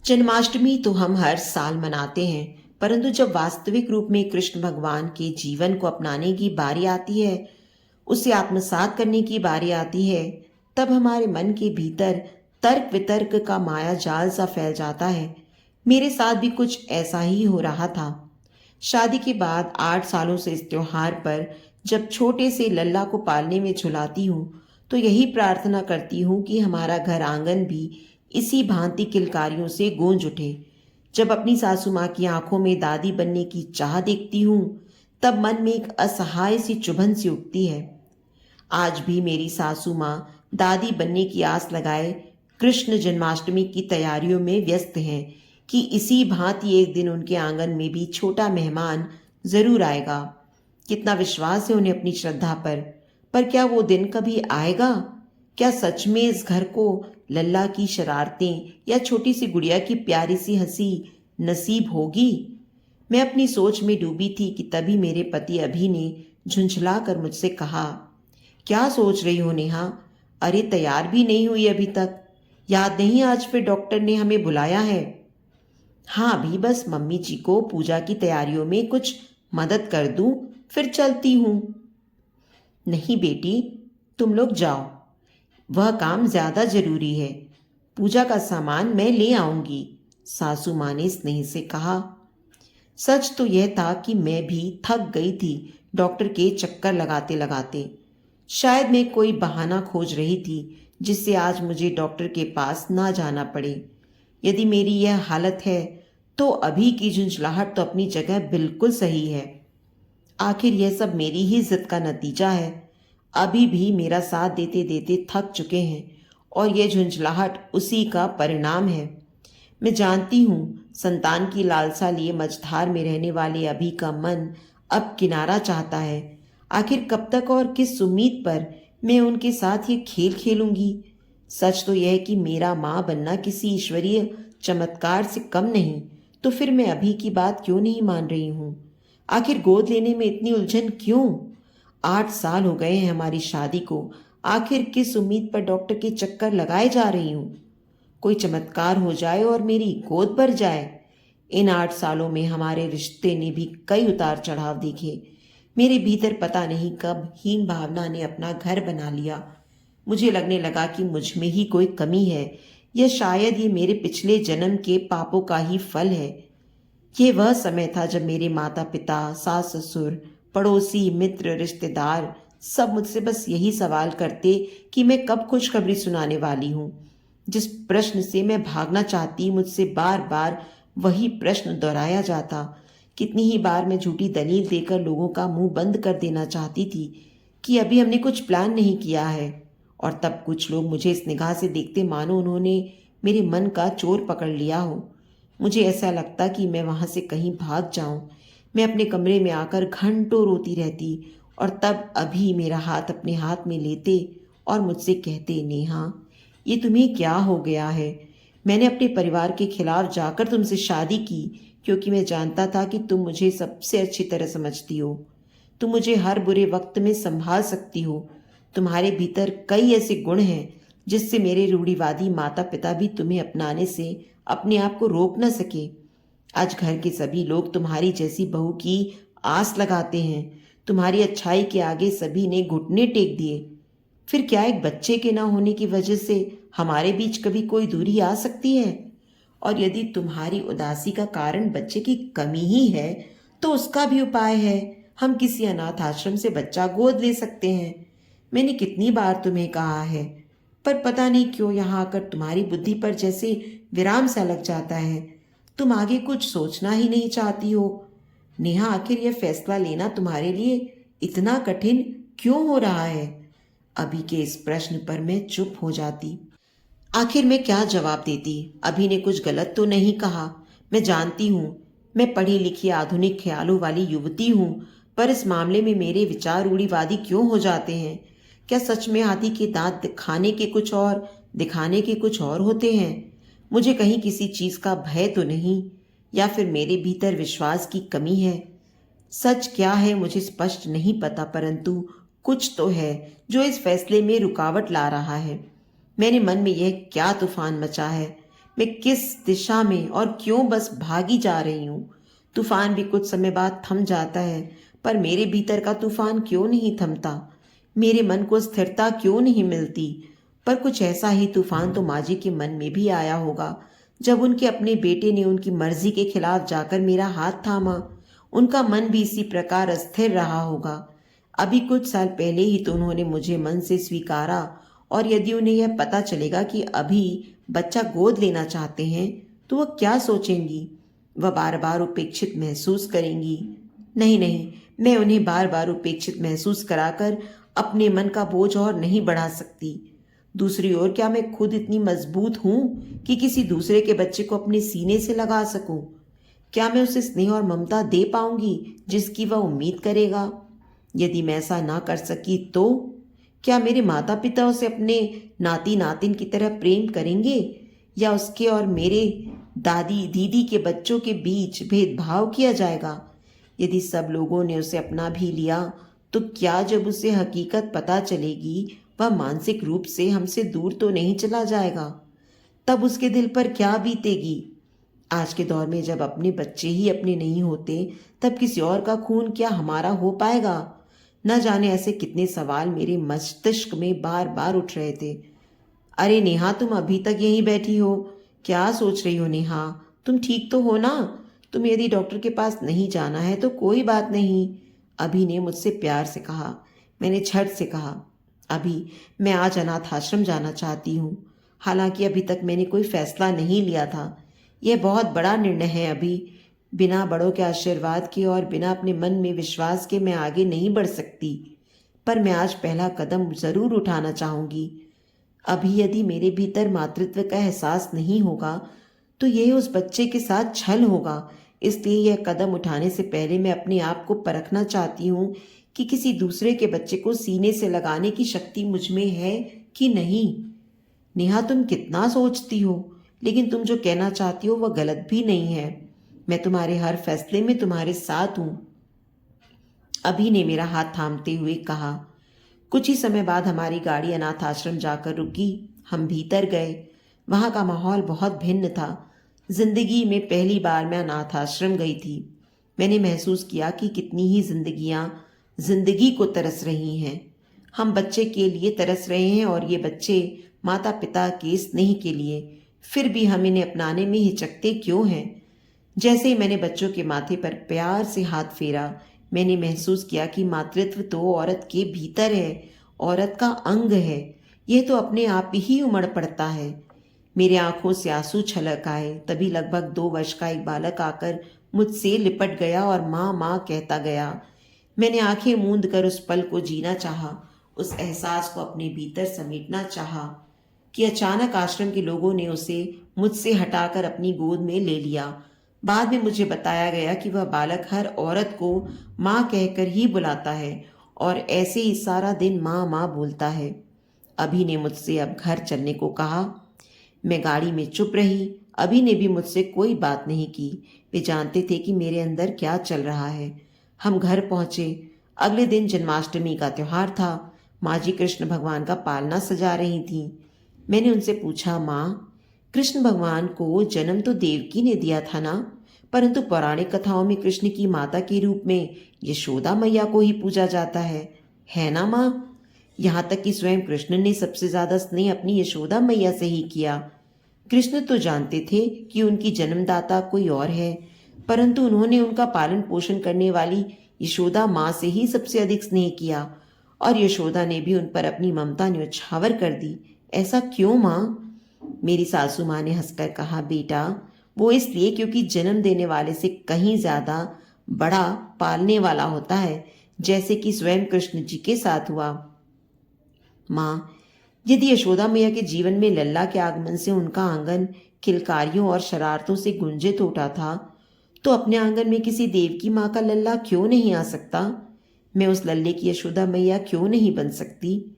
जन्माष्टमी तो हम हर साल मनाते हैं, परंतु जब वास्तविक रूप में कृष्ण भगवान के जीवन को अपनाने की बारी आती है, उसे आत्मसात करने की बारी आती है, तब हमारे मन के भीतर तर्क वितर्क का माया जाल सा फैल जाता है। मेरे साथ भी कुछ ऐसा ही हो रहा था। शादी के बाद 8 सालों से इस त्योहार पर जब छोटे से लल्ला को पालने में झुलाती हूँ, तो यही प्रार्थना करती हूँ कि हमारा घर आंगन भी इसी भांति किलकारियों से गूंज उठे। जब अपनी सासू माँ की आंखों में दादी बनने की चाह देखती हूँ, तब मन में एक असहाय सी चुभन सी उठती है। आज भी मेरी सासू माँ दादी बनने की आस लगाए कृष्ण जन्माष्टमी की तैयारियों में व्यस्त हैं कि इसी भांति एक दिन उनके आंगन में भी छोटा मेहमान जरूर आएगा। कितना विश्वास है उन्हें अपनी श्रद्धा पर क्या वो दिन कभी आएगा? क्या सच में इस घर को लल्ला की शरारतें या छोटी सी गुड़िया की प्यारी सी हंसी नसीब होगी? मैं अपनी सोच में डूबी थी कि तभी मेरे पति अभी ने झुंझला कर मुझसे कहा, क्या सोच रही हो नेहा? अरे तैयार भी नहीं हुई अभी तक। याद नहीं आज फिर डॉक्टर ने हमें बुलाया है। हाँ, अभी बस मम्मी जी को पूजा की तैयारियों में कुछ मदद कर दूं, फिर चलती हूँ। नहीं बेटी, तुम लोग जाओ, वह काम ज्यादा जरूरी है। पूजा का सामान मैं ले आऊंगी, सासू माँ ने स्नेह से कहा। सच तो यह था कि मैं भी थक गई थी डॉक्टर के चक्कर लगाते लगाते। शायद मैं कोई बहाना खोज रही थी जिससे आज मुझे डॉक्टर के पास ना जाना पड़े। यदि मेरी यह हालत है तो अभी की झुंझलाहट तो अपनी जगह बिल्कुल सही है। आखिर यह सब मेरी ही जिद का नतीजा है। अभी भी मेरा साथ देते देते थक चुके हैं और यह झुंझलाहट उसी का परिणाम है। मैं जानती हूँ संतान की लालसा लिए मझधार में रहने वाले अभी का मन अब किनारा चाहता है। आखिर कब तक और किस उम्मीद पर मैं उनके साथ ये खेल खेलूंगी? सच तो यह है कि मेरा माँ बनना किसी ईश्वरीय चमत्कार से कम नहीं, तो फिर मैं अभी की बात क्यों नहीं मान रही हूँ? आखिर गोद लेने में इतनी उलझन क्यों? 8 साल हो गए हैं हमारी शादी को। आखिर किस उम्मीद पर डॉक्टर के चक्कर लगाए जा रही हूँ? कोई चमत्कार हो जाए और मेरी गोद भर जाए। इन 8 सालों में हमारे रिश्ते ने भी कई उतार चढ़ाव देखे। मेरे भीतर पता नहीं कब हीन भावना ने अपना घर बना लिया। मुझे लगने लगा कि मुझ में ही कोई कमी है, या शायद ये मेरे पिछले जन्म के पापों का ही फल है। ये वह समय था जब मेरे माता पिता, सास ससुर, पड़ोसी, मित्र, रिश्तेदार सब मुझसे बस यही सवाल करते कि मैं कब खुशखबरी सुनाने वाली हूँ। जिस प्रश्न से मैं भागना चाहती, मुझसे बार बार वही प्रश्न दोहराया जाता। कितनी ही बार मैं झूठी दलील देकर लोगों का मुंह बंद कर देना चाहती थी कि अभी हमने कुछ प्लान नहीं किया है, और तब कुछ लोग मुझे इस निगाह से देखते मानो उन्होंने मेरे मन का चोर पकड़ लिया हो। मुझे ऐसा लगता कि मैं वहां से कहीं भाग जाऊं। मैं अपने कमरे में आकर घंटों रोती रहती, और तब अभी मेरा हाथ अपने हाथ में लेते और मुझसे कहते, नेहा ये तुम्हें क्या हो गया है? मैंने अपने परिवार के खिलाफ जाकर तुमसे शादी की क्योंकि मैं जानता था कि तुम मुझे सबसे अच्छी तरह समझती हो। तुम मुझे हर बुरे वक्त में संभाल सकती हो। तुम्हारे भीतर कई ऐसे गुण हैं जिससे मेरे रूढ़िवादी माता पिता भी तुम्हें अपनाने से अपने आप को रोक न सके। आज घर के सभी लोग तुम्हारी जैसी बहू की आस लगाते हैं। तुम्हारी अच्छाई के आगे सभी ने घुटने टेक दिए। फिर क्या एक बच्चे के ना होने की वजह से हमारे बीच कभी कोई दूरी आ सकती है? और यदि तुम्हारी उदासी का कारण बच्चे की कमी ही है, तो उसका भी उपाय है। हम किसी अनाथ आश्रम से बच्चा गोद ले सकते हैं। मैंने कितनी बार तुम्हें कहा है, पर पता नहीं क्यों यहाँ आकर तुम्हारी बुद्धि पर जैसे विराम सा लग जाता है। तुम आगे कुछ सोचना ही नहीं चाहती हो। नेहा, आखिर यह फैसला लेना तुम्हारे लिए इतना कठिन क्यों हो रहा है? अभी के इस प्रश्न पर मैं चुप हो जाती। आखिर मैं क्या जवाब देती? अभी ने कुछ गलत तो नहीं कहा। मैं जानती हूँ मैं पढ़ी लिखी आधुनिक ख्यालों वाली युवती हूँ, पर इस मामले में मेरे विचार रूढ़िवादी क्यों हो जाते हैं? क्या सच में हाथी के दांत दिखाने के कुछ और, दिखाने के कुछ और होते हैं? मुझे कहीं किसी चीज का भय तो नहीं, या फिर मेरे भीतर विश्वास की कमी है? सच क्या है मुझे स्पष्ट नहीं पता, परंतु कुछ तो है जो इस फैसले में रुकावट ला रहा है। मेरे मन में यह क्या तूफान मचा है? मैं किस दिशा में और क्यों बस भागी जा रही हूँ। तूफान भी कुछ समय बाद थम जाता है, पर मेरे भीतर का तूफान क्यों नहीं थमता? मेरे मन को स्थिरता क्यों नहीं मिलती? पर कुछ ऐसा ही तूफान तो माँ जी के मन में भी आया होगा, जब उनके अपने बेटे ने उनकी मर्जी के खिलाफ जाकर मेरा हाथ थामा। उनका मन भी इसी प्रकार अस्थिर रहा होगा। अभी कुछ साल पहले ही तो उन्होंने मुझे मन से स्वीकारा, और यदि उन्हें यह पता चलेगा कि अभी बच्चा गोद लेना चाहते हैं, तो वह क्या सोचेंगी? वह बार बार उपेक्षित महसूस करेंगी। नहीं नहीं, मैं उन्हें बार बार उपेक्षित महसूस कराकर अपने मन का बोझ और नहीं बढ़ा सकती। दूसरी ओर, क्या मैं खुद इतनी मजबूत हूं कि किसी दूसरे के बच्चे को अपने सीने से लगा सकूं? क्या मैं उसे स्नेह और ममता दे पाऊंगी जिसकी वह उम्मीद करेगा? यदि मैं ऐसा ना कर सकी तो क्या मेरे माता पिता उसे अपने नाती नातिन की तरह प्रेम करेंगे, या उसके और मेरे दादी दीदी के बच्चों के बीच भेदभाव किया जाएगा? यदि सब लोगों ने उसे अपना भी लिया, तो क्या जब उसे हकीकत पता चलेगी वह मानसिक रूप से हमसे दूर तो नहीं चला जाएगा? तब उसके दिल पर क्या बीतेगी? आज के दौर में जब अपने बच्चे ही अपने नहीं होते, तब किसी और का खून क्या हमारा हो पाएगा? न जाने ऐसे कितने सवाल मेरे मस्तिष्क में बार बार उठ रहे थे। अरे नेहा, तुम अभी तक यहीं बैठी हो? क्या सोच रही हो नेहा? तुम ठीक तो हो ना? तुम यदि डॉक्टर के पास नहीं जाना है तो कोई बात नहीं, अभी ने मुझसे प्यार से कहा। मैंने झट से कहा, अभी मैं आज अनाथ आश्रम जाना चाहती हूँ। हालांकि अभी तक मैंने कोई फैसला नहीं लिया था। यह बहुत बड़ा निर्णय है अभी। बिना बड़ों के आशीर्वाद के और बिना अपने मन में विश्वास के मैं आगे नहीं बढ़ सकती। पर मैं आज पहला कदम जरूर उठाना चाहूंगी। अभी यदि मेरे भीतर मातृत्व का एहसास नहीं होगा, तो यह उस बच्चे के साथ छल होगा। इसलिए यह कदम उठाने से पहले मैं अपने आप को परखना चाहती हूँ कि किसी दूसरे के बच्चे को सीने से लगाने की शक्ति मुझ में है कि नहीं। नेहा, तुम कितना सोचती हो, लेकिन तुम जो कहना चाहती हो वह गलत भी नहीं है। मैं तुम्हारे हर फैसले में तुम्हारे साथ हूं, अभी ने मेरा हाथ थामते हुए कहा। कुछ ही समय बाद हमारी गाड़ी अनाथ आश्रम जाकर रुकी। हम भीतर गए। वहां का माहौल बहुत भिन्न था। जिंदगी में पहली बार मैं अनाथ आश्रम गई थी। मैंने महसूस किया कि कितनी ही जिंदगियां जिंदगी को तरस रही हैं। हम बच्चे के लिए तरस रहे हैं, और ये बच्चे माता पिता के स्नेह के लिए। फिर भी हम इन्हें अपनाने में हिचकते क्यों हैं? जैसे ही मैंने बच्चों के माथे पर प्यार से हाथ फेरा, मैंने महसूस किया कि मातृत्व तो औरत के भीतर है, औरत का अंग है। यह तो अपने आप ही उमड़ पड़ता है। मेरे आंखों से आंसू छलक आए। तभी लगभग 2 वर्ष का एक बालक आकर मुझसे लिपट गया और माँ माँ कहता गया। मैंने आंखें मूंद कर उस पल को जीना चाहा, उस एहसास को अपने भीतर समेटना चाहा कि अचानक आश्रम के लोगों ने उसे मुझसे हटाकर अपनी गोद में ले लिया। बाद में मुझे बताया गया कि वह बालक हर औरत को माँ कहकर ही बुलाता है, और ऐसे ही सारा दिन माँ माँ बोलता है। अभी ने मुझसे अब घर चलने को कहा। मैं गाड़ी में चुप रही। अभी ने भी मुझसे कोई बात नहीं की। वे जानते थे कि मेरे अंदर क्या चल रहा है। हम घर पहुंचे। अगले दिन जन्माष्टमी का त्योहार था। माँ जी कृष्ण भगवान का पालना सजा रही थी। मैंने उनसे पूछा, माँ, कृष्ण भगवान को जन्म तो देवकी ने दिया था ना, परंतु पौराणिक कथाओं में कृष्ण की माता के रूप में यशोदा मैया को ही पूजा जाता है ना माँ? यहाँ तक कि स्वयं कृष्ण ने सबसे ज्यादा स्नेह अपनी यशोदा मैया से ही किया। कृष्ण तो जानते थे कि उनकी जन्मदाता कोई और है, परंतु उन्होंने उनका पालन पोषण करने वाली यशोदा माँ से ही सबसे अधिक स्नेह किया, और यशोदा ने भी उन पर अपनी ममता न्यौछावर कर दी। ऐसा क्यों माँ? मेरी सासू माँ ने हंसकर कहा, बेटा, वो इसलिए क्योंकि जन्म देने वाले से कहीं ज्यादा बड़ा पालने वाला होता है, जैसे कि स्वयं कृष्ण जी के साथ हुआ। माँ, यदि यशोदा मैया के जीवन में लल्ला के आगमन से उनका आंगन किलकारियों और शरारतों से गुंजित उठा था, तो अपने आंगन में किसी देव की माँ का लल्ला क्यों नहीं आ सकता? मैं उस लल्ले की यशोदा मैया क्यों नहीं बन सकती?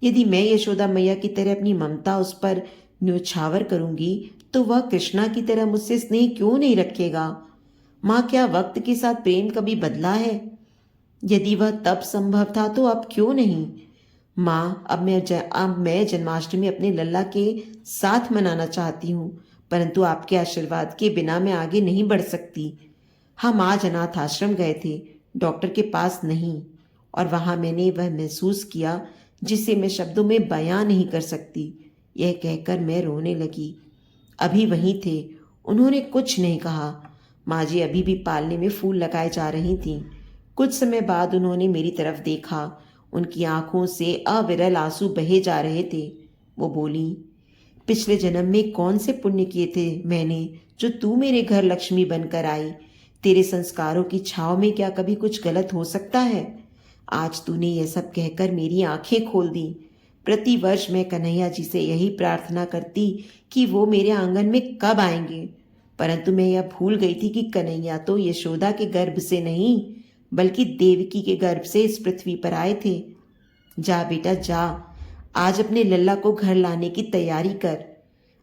यदि मैं यशोदा मैया की तरह अपनी ममता उस पर न्योछावर करूंगी, तो वह कृष्णा की तरह मुझसे स्नेह क्यों नहीं रखेगा? माँ, क्या वक्त के साथ प्रेम कभी बदला है? यदि वह तब संभव था तो अब क्यों नहीं? माँ, अब मैं जन्माष्टमी अपने लल्ला के साथ मनाना चाहती हूँ, परंतु आपके आशीर्वाद के बिना मैं आगे नहीं बढ़ सकती। हम आज अनाथ आश्रम गए थे, डॉक्टर के पास नहीं, और वहां मैंने वह महसूस किया जिसे मैं शब्दों में बयां नहीं कर सकती। यह कहकर मैं रोने लगी। अभी वहीं थे, उन्होंने कुछ नहीं कहा। माँ जी अभी भी पालने में फूल लगाए जा रही थीं। कुछ समय बाद उन्होंने मेरी तरफ देखा। उनकी आंखों से अविरल आंसू बहे जा रहे थे। वो बोली, पिछले जन्म में कौन से पुण्य किए थे मैंने जो तू मेरे घर लक्ष्मी बनकर आई। तेरे संस्कारों की छाव में क्या कभी कुछ गलत हो सकता है। आज तूने यह सब कहकर मेरी आंखें खोल दी। प्रतिवर्ष मैं कन्हैया जी से यही प्रार्थना करती कि वो मेरे आंगन में कब आएंगे, परंतु मैं यह भूल गई थी कि कन्हैया तो यशोदा के गर्भ से नहीं बल्कि देवकी के गर्भ से इस पृथ्वी पर आए थे। जा बेटा जा, आज अपने लल्ला को घर लाने की तैयारी कर।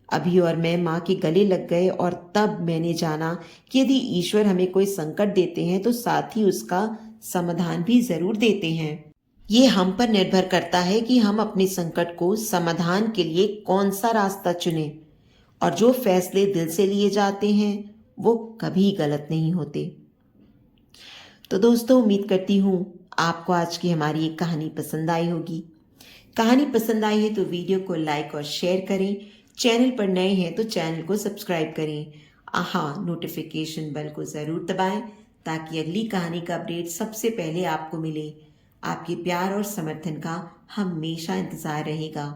अभी और मैं माँ के गले लग गए और तब मैंने जाना कि यदि ईश्वर हमें कोई संकट देते हैं तो साथ ही उसका समाधान भी जरूर देते हैं। ये हम पर निर्भर करता है कि हम अपने संकट को समाधान के लिए कौन सा रास्ता चुने, और जो फैसले दिल से लिए जाते हैं वो कभी गलत नहीं होते। तो दोस्तों, उम्मीद करती हूँ आपको आज की हमारी एक कहानी पसंद आई होगी। कहानी पसंद आई है तो वीडियो को लाइक और शेयर करें। चैनल पर नए हैं तो चैनल को सब्सक्राइब करें। नोटिफिकेशन बेल को ज़रूर दबाएं ताकि अगली कहानी का अपडेट सबसे पहले आपको मिले। आपके प्यार और समर्थन का हमेशा इंतज़ार रहेगा।